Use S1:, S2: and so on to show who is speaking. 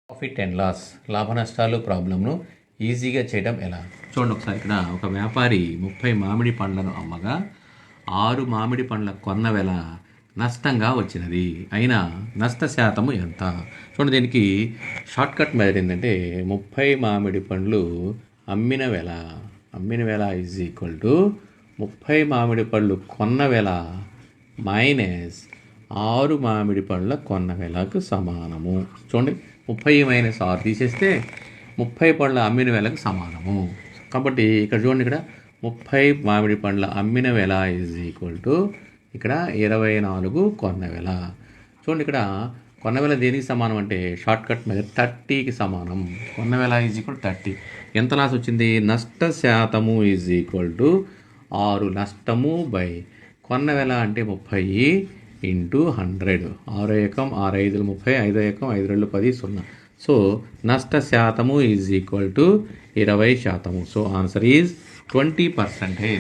S1: Profit and loss, లాభ నష్టాలు ప్రాబ్లంను ఈజీగా చేయడం ఎలా? చూడండి ఒకసారి. ఇక్కడ ఒక వ్యాపారి 30 మామిడి పండ్లను అమ్మగా 6 మామిడి పండ్ల కొన్న వెల నష్టంగా వచ్చినది. అయినా నష్ట శాతము ఎంత? చూడండి, దీనికి షార్ట్ కట్ మెథడ్ ఏంటంటే 30 మామిడి పండ్లు అమ్మిన వెల ఈజ్ ఈక్వల్ టు 30 మామిడి పళ్ళు కొన్న వెల మైనస్ 6 మామిడి పళ్ళ కొన్న వెలకు సమానము. చూడండి, 30 మైనస్ 6 తీసేస్తే 30 పళ్ళ అమ్మిన వెలకు సమానము. కాబట్టి ఇక్కడ చూడండి, ఇక్కడ 30 మామిడి పండ్ల అమ్మిన వెల ఈజ్ ఈక్వల్ టు ఇక్కడ 24 కొన్న వెల. చూడండి, ఇక్కడ కొన్న వెల దేనికి సమానం అంటే షార్ట్ కట్ మెథడ్ 30కి సమానం. కొన్న వెల ఈజ్ ఈక్వల్ 30. ఎంత లాస్ వచ్చింది? నష్ట శాతము ఈజ్ ఈక్వల్ టు 6 నష్టము బై కొన్న వెల అంటే 30 ఇంటూ 100. 6 ఏకం 6 5 30, 5 ఏకం 5 2 10 0. సో నష్ట శాతము is equal to 20%. So answer is 20%.